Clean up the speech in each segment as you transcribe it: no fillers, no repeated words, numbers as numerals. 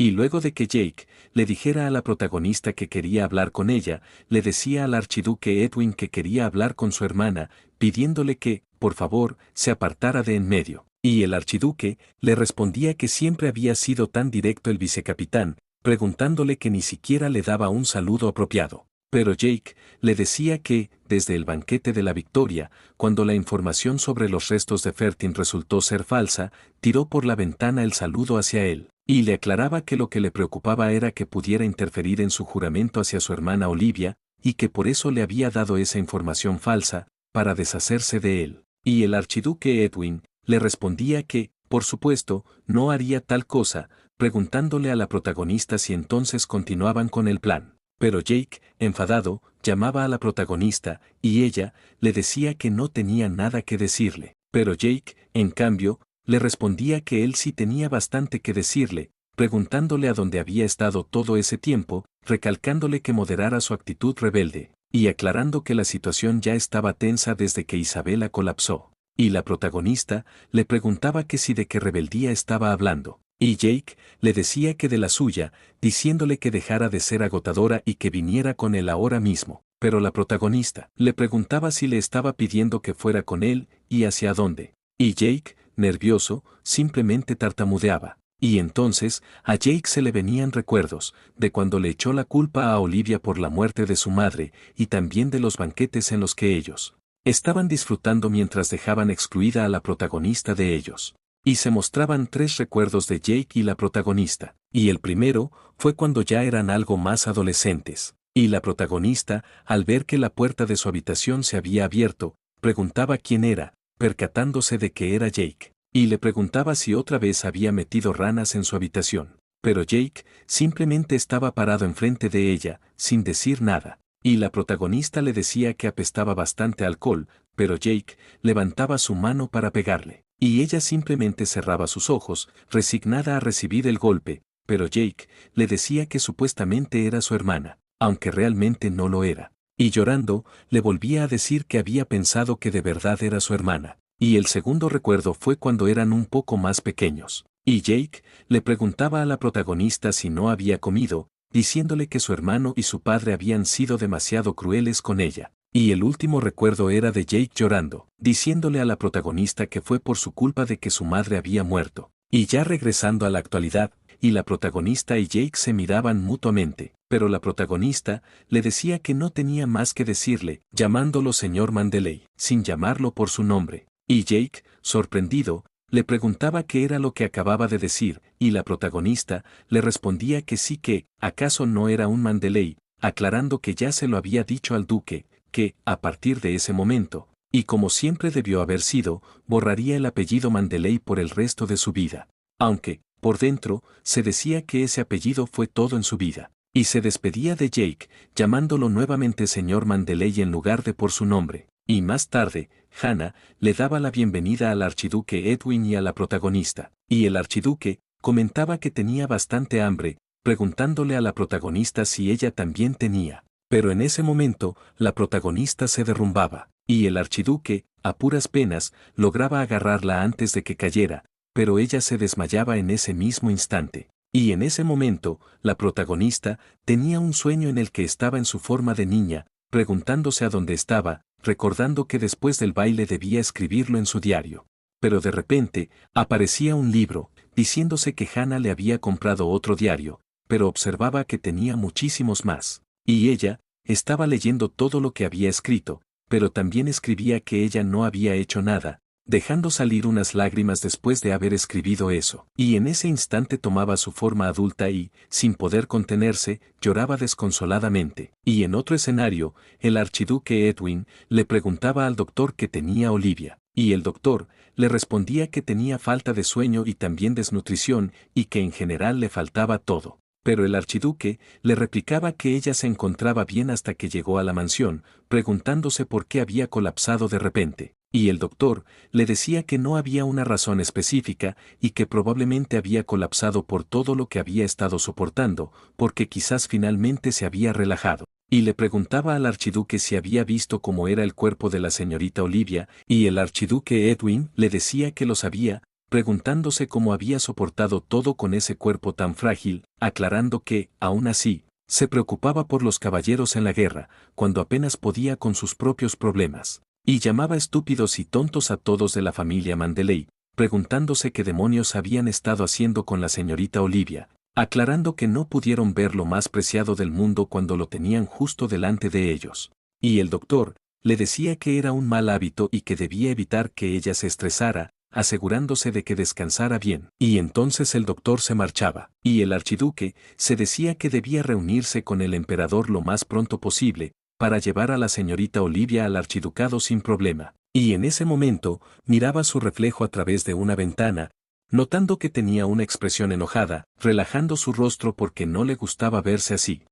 Y luego de que Jake le dijera a la protagonista que quería hablar con ella, le decía al archiduque Edwin que quería hablar con su hermana, pidiéndole que, por favor, se apartara de en medio. Y el archiduque le respondía que siempre había sido tan directo el vicecapitán, preguntándole que ni siquiera le daba un saludo apropiado. Pero Jake le decía que, desde el banquete de la victoria, cuando la información sobre los restos de Fertin resultó ser falsa, tiró por la ventana el saludo hacia él, y le aclaraba que lo que le preocupaba era que pudiera interferir en su juramento hacia su hermana Olivia, y que por eso le había dado esa información falsa, para deshacerse de él. Y el archiduque Edwin le respondía que, por supuesto, no haría tal cosa, preguntándole a la protagonista si entonces continuaban con el plan. Pero Jake, enfadado, llamaba a la protagonista, y ella le decía que no tenía nada que decirle. Pero Jake, en cambio, le respondía que él sí tenía bastante que decirle, preguntándole a dónde había estado todo ese tiempo, recalcándole que moderara su actitud rebelde, y aclarando que la situación ya estaba tensa desde que Isabela colapsó. Y la protagonista le preguntaba que si de qué rebeldía estaba hablando. Y Jake le decía que de la suya, diciéndole que dejara de ser agotadora y que viniera con él ahora mismo. Pero la protagonista le preguntaba si le estaba pidiendo que fuera con él y hacia dónde. Y Jake, nervioso, simplemente tartamudeaba. Y entonces a Jake se le venían recuerdos de cuando le echó la culpa a Olivia por la muerte de su madre y también de los banquetes en los que ellos estaban disfrutando mientras dejaban excluida a la protagonista de ellos. Y se mostraban tres recuerdos de Jake y la protagonista, y el primero fue cuando ya eran algo más adolescentes, y la protagonista, al ver que la puerta de su habitación se había abierto, preguntaba quién era, percatándose de que era Jake, y le preguntaba si otra vez había metido ranas en su habitación. Pero Jake simplemente estaba parado enfrente de ella, sin decir nada, y la protagonista le decía que apestaba bastante alcohol, pero Jake levantaba su mano para pegarle. Y ella simplemente cerraba sus ojos, resignada a recibir el golpe, pero Jake le decía que supuestamente era su hermana, aunque realmente no lo era. Y llorando, le volvía a decir que había pensado que de verdad era su hermana. Y el segundo recuerdo fue cuando eran un poco más pequeños. Y Jake le preguntaba a la protagonista si no había comido, diciéndole que su hermano y su padre habían sido demasiado crueles con ella. Y el último recuerdo era de Jake llorando, diciéndole a la protagonista que fue por su culpa de que su madre había muerto. Y ya regresando a la actualidad, y la protagonista y Jake se miraban mutuamente, pero la protagonista le decía que no tenía más que decirle, llamándolo señor Mandeley, sin llamarlo por su nombre. Y Jake, sorprendido, le preguntaba qué era lo que acababa de decir, y la protagonista le respondía que sí, que, acaso no era un Mandeley, aclarando que ya se lo había dicho al duque, que, a partir de ese momento, y como siempre debió haber sido, borraría el apellido Mandeley por el resto de su vida. Aunque, por dentro, se decía que ese apellido fue todo en su vida. Y se despedía de Jake, llamándolo nuevamente señor Mandeley en lugar de por su nombre. Y más tarde, Hannah le daba la bienvenida al archiduque Edwin y a la protagonista. Y el archiduque comentaba que tenía bastante hambre, preguntándole a la protagonista si ella también tenía. Pero en ese momento, la protagonista se derrumbaba, y el archiduque, a puras penas, lograba agarrarla antes de que cayera, pero ella se desmayaba en ese mismo instante. Y en ese momento, la protagonista tenía un sueño en el que estaba en su forma de niña, preguntándose a dónde estaba, recordando que después del baile debía escribirlo en su diario. Pero de repente, aparecía un libro, diciéndose que Hannah le había comprado otro diario, pero observaba que tenía muchísimos más. Y ella estaba leyendo todo lo que había escrito, pero también escribía que ella no había hecho nada, dejando salir unas lágrimas después de haber escribido eso. Y en ese instante tomaba su forma adulta y, sin poder contenerse, lloraba desconsoladamente. Y en otro escenario, el archiduque Edwin le preguntaba al doctor qué tenía Olivia, y el doctor le respondía que tenía falta de sueño y también desnutrición, y que en general le faltaba todo. Pero el archiduque le replicaba que ella se encontraba bien hasta que llegó a la mansión, preguntándose por qué había colapsado de repente. Y el doctor le decía que no había una razón específica y que probablemente había colapsado por todo lo que había estado soportando, porque quizás finalmente se había relajado. Y le preguntaba al archiduque si había visto cómo era el cuerpo de la señorita Olivia, y el archiduque Edwin le decía que lo sabía, preguntándose cómo había soportado todo con ese cuerpo tan frágil, aclarando que, aún así, se preocupaba por los caballeros en la guerra, cuando apenas podía con sus propios problemas, y llamaba estúpidos y tontos a todos de la familia Mandeley, preguntándose qué demonios habían estado haciendo con la señorita Olivia, aclarando que no pudieron ver lo más preciado del mundo cuando lo tenían justo delante de ellos. Y el doctor le decía que era un mal hábito y que debía evitar que ella se estresara, asegurándose de que descansara bien. Y entonces el doctor se marchaba, y el archiduque se decía que debía reunirse con el emperador lo más pronto posible, para llevar a la señorita Olivia al archiducado sin problema. Y en ese momento, miraba su reflejo a través de una ventana, notando que tenía una expresión enojada, relajando su rostro porque no le gustaba verse así.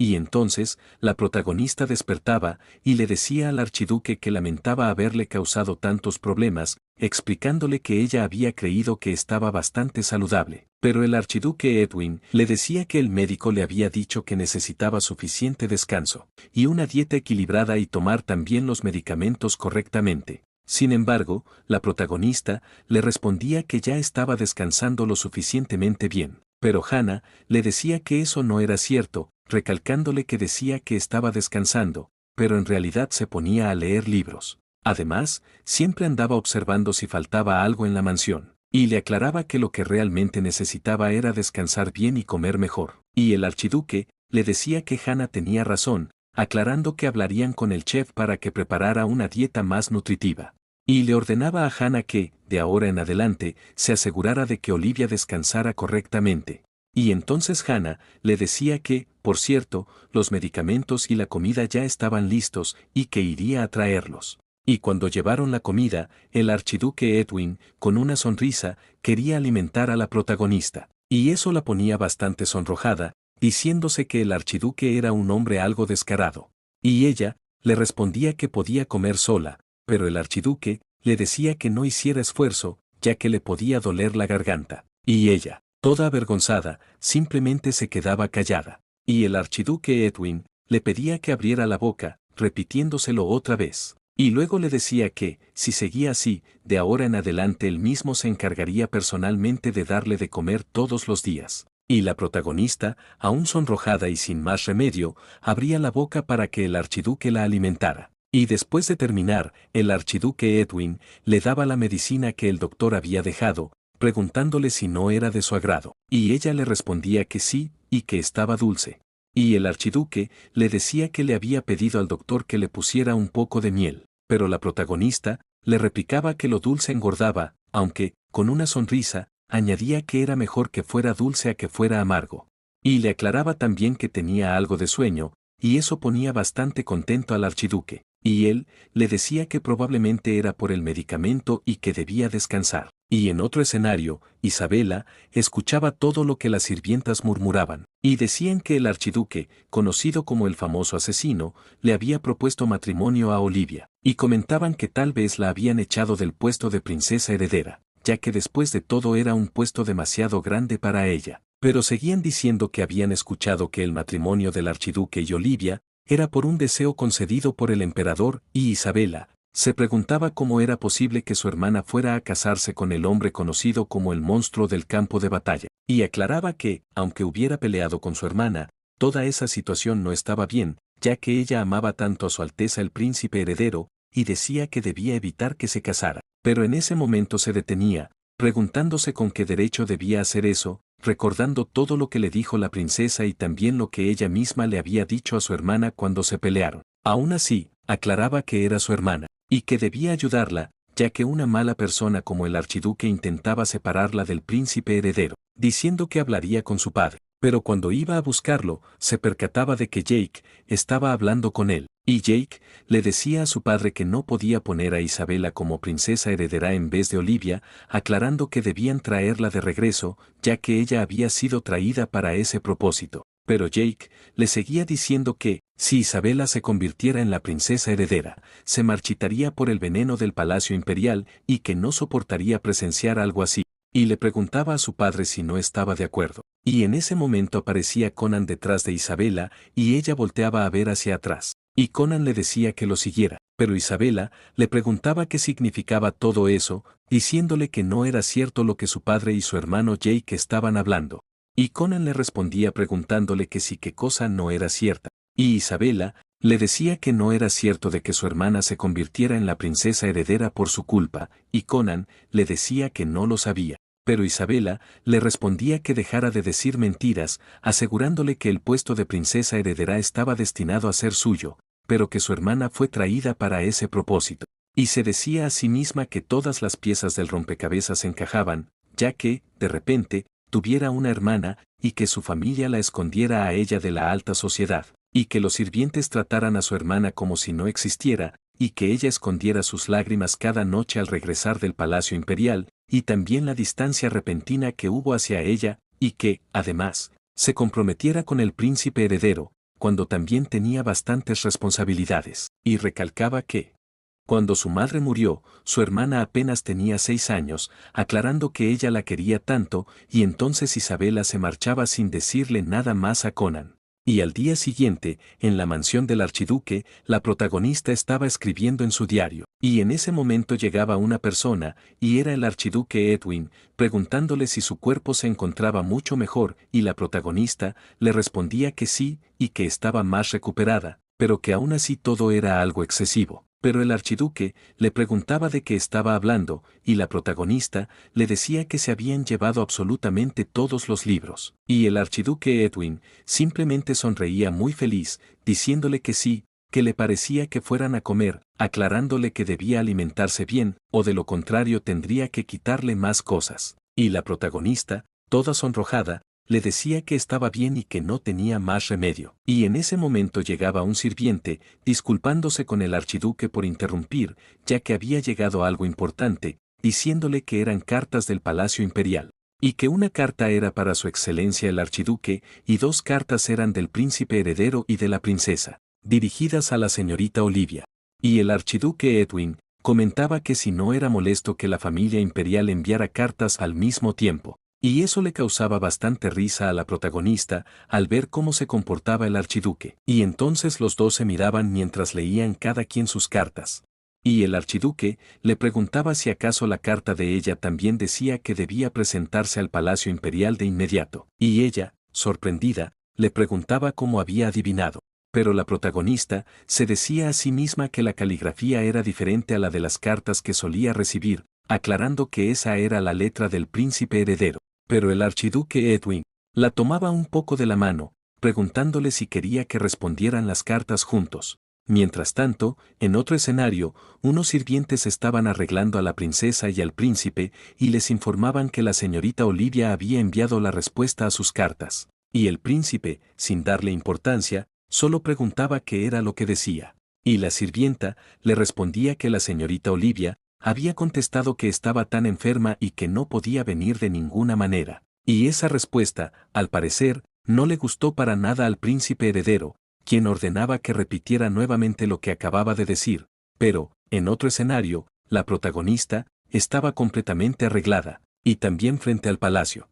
Y entonces, la protagonista despertaba y le decía al archiduque que lamentaba haberle causado tantos problemas, explicándole que ella había creído que estaba bastante saludable. Pero el archiduque Edwin le decía que el médico le había dicho que necesitaba suficiente descanso, y una dieta equilibrada y tomar también los medicamentos correctamente. Sin embargo, la protagonista le respondía que ya estaba descansando lo suficientemente bien. Pero Hannah le decía que eso no era cierto, recalcándole que decía que estaba descansando, pero en realidad se ponía a leer libros. Además, siempre andaba observando si faltaba algo en la mansión, y le aclaraba que lo que realmente necesitaba era descansar bien y comer mejor. Y el archiduque le decía que Hannah tenía razón, aclarando que hablarían con el chef para que preparara una dieta más nutritiva. Y le ordenaba a Hannah que, de ahora en adelante, se asegurara de que Olivia descansara correctamente. Y entonces Hannah le decía que, por cierto, los medicamentos y la comida ya estaban listos y que iría a traerlos. Y cuando llevaron la comida, el archiduque Edwin, con una sonrisa, quería alimentar a la protagonista. Y eso la ponía bastante sonrojada, diciéndose que el archiduque era un hombre algo descarado. Y ella le respondía que podía comer sola, pero el archiduque le decía que no hiciera esfuerzo, ya que le podía doler la garganta. Y ella, toda avergonzada, simplemente se quedaba callada. Y el archiduque Edwin le pedía que abriera la boca, repitiéndoselo otra vez. Y luego le decía que, si seguía así, de ahora en adelante él mismo se encargaría personalmente de darle de comer todos los días. Y la protagonista, aún sonrojada y sin más remedio, abría la boca para que el archiduque la alimentara. Y después de terminar, el archiduque Edwin le daba la medicina que el doctor había dejado, preguntándole si no era de su agrado. Y ella le respondía que sí, y que estaba dulce. Y el archiduque le decía que le había pedido al doctor que le pusiera un poco de miel, pero la protagonista le replicaba que lo dulce engordaba, aunque, con una sonrisa, añadía que era mejor que fuera dulce a que fuera amargo. Y le aclaraba también que tenía algo de sueño, y eso ponía bastante contento al archiduque. Y él le decía que probablemente era por el medicamento y que debía descansar. Y en otro escenario, Isabela escuchaba todo lo que las sirvientas murmuraban, y decían que el archiduque, conocido como el famoso asesino, le había propuesto matrimonio a Olivia, y comentaban que tal vez la habían echado del puesto de princesa heredera, ya que después de todo era un puesto demasiado grande para ella. Pero seguían diciendo que habían escuchado que el matrimonio del archiduque y Olivia era por un deseo concedido por el emperador, y Isabela se preguntaba cómo era posible que su hermana fuera a casarse con el hombre conocido como el monstruo del campo de batalla, y aclaraba que, aunque hubiera peleado con su hermana, toda esa situación no estaba bien, ya que ella amaba tanto a su Alteza el príncipe heredero, y decía que debía evitar que se casara. Pero en ese momento se detenía, preguntándose con qué derecho debía hacer eso, recordando todo lo que le dijo la princesa y también lo que ella misma le había dicho a su hermana cuando se pelearon. Aún así, aclaraba que era su hermana, y que debía ayudarla, ya que una mala persona como el archiduque intentaba separarla del príncipe heredero, diciendo que hablaría con su padre. Pero cuando iba a buscarlo, se percataba de que Jake estaba hablando con él, y Jake le decía a su padre que no podía poner a Isabela como princesa heredera en vez de Olivia, aclarando que debían traerla de regreso, ya que ella había sido traída para ese propósito. Pero Jake le seguía diciendo que, si Isabela se convirtiera en la princesa heredera, se marchitaría por el veneno del palacio imperial y que no soportaría presenciar algo así. Y le preguntaba a su padre si no estaba de acuerdo. Y en ese momento aparecía Conan detrás de Isabela, y ella volteaba a ver hacia atrás. Y Conan le decía que lo siguiera, pero Isabela le preguntaba qué significaba todo eso, diciéndole que no era cierto lo que su padre y su hermano Jake estaban hablando. Y Conan le respondía preguntándole que sí qué cosa no era cierta. Y Isabela le decía que no era cierto de que su hermana se convirtiera en la princesa heredera por su culpa, y Conan le decía que no lo sabía. Pero Isabela le respondía que dejara de decir mentiras, asegurándole que el puesto de princesa heredera estaba destinado a ser suyo, pero que su hermana fue traída para ese propósito. Y se decía a sí misma que todas las piezas del rompecabezas encajaban, ya que, de repente, tuviera una hermana, y que su familia la escondiera a ella de la alta sociedad, y que los sirvientes trataran a su hermana como si no existiera, y que ella escondiera sus lágrimas cada noche al regresar del palacio imperial, y también la distancia repentina que hubo hacia ella, y que, además, se comprometiera con el príncipe heredero, cuando también tenía bastantes responsabilidades, y recalcaba que, cuando su madre murió, su hermana apenas tenía 6 años, aclarando que ella la quería tanto, y entonces Isabela se marchaba sin decirle nada más a Conan. Y al día siguiente, en la mansión del archiduque, la protagonista estaba escribiendo en su diario, y en ese momento llegaba una persona, y era el archiduque Edwin, preguntándole si su cuerpo se encontraba mucho mejor, y la protagonista le respondía que sí, y que estaba más recuperada, pero que aún así todo era algo excesivo. Pero el archiduque le preguntaba de qué estaba hablando, y la protagonista le decía que se habían llevado absolutamente todos los libros. Y el archiduque Edwin simplemente sonreía muy feliz, diciéndole que sí, que le parecía que fueran a comer, aclarándole que debía alimentarse bien, o de lo contrario tendría que quitarle más cosas. Y la protagonista, toda sonrojada, le decía que estaba bien y que no tenía más remedio. Y en ese momento llegaba un sirviente, disculpándose con el archiduque por interrumpir, ya que había llegado algo importante, diciéndole que eran cartas del Palacio Imperial, y que una carta era para su excelencia el archiduque, y 2 cartas eran del príncipe heredero y de la princesa, dirigidas a la señorita Olivia. Y el archiduque Edwin comentaba que si no era molesto que la familia imperial enviara cartas al mismo tiempo. Y eso le causaba bastante risa a la protagonista al ver cómo se comportaba el archiduque. Y entonces los dos se miraban mientras leían cada quien sus cartas. Y el archiduque le preguntaba si acaso la carta de ella también decía que debía presentarse al Palacio Imperial de inmediato. Y ella, sorprendida, le preguntaba cómo había adivinado. Pero la protagonista se decía a sí misma que la caligrafía era diferente a la de las cartas que solía recibir, aclarando que esa era la letra del príncipe heredero. Pero el archiduque Edwin la tomaba un poco de la mano, preguntándole si quería que respondieran las cartas juntos. Mientras tanto, en otro escenario, unos sirvientes estaban arreglando a la princesa y al príncipe y les informaban que la señorita Olivia había enviado la respuesta a sus cartas. Y el príncipe, sin darle importancia, solo preguntaba qué era lo que decía. Y la sirvienta le respondía que la señorita Olivia había contestado que estaba tan enferma y que no podía venir de ninguna manera. Y esa respuesta, al parecer, no le gustó para nada al príncipe heredero, quien ordenaba que repitiera nuevamente lo que acababa de decir. Pero, en otro escenario, la protagonista estaba completamente arreglada, y también frente al palacio.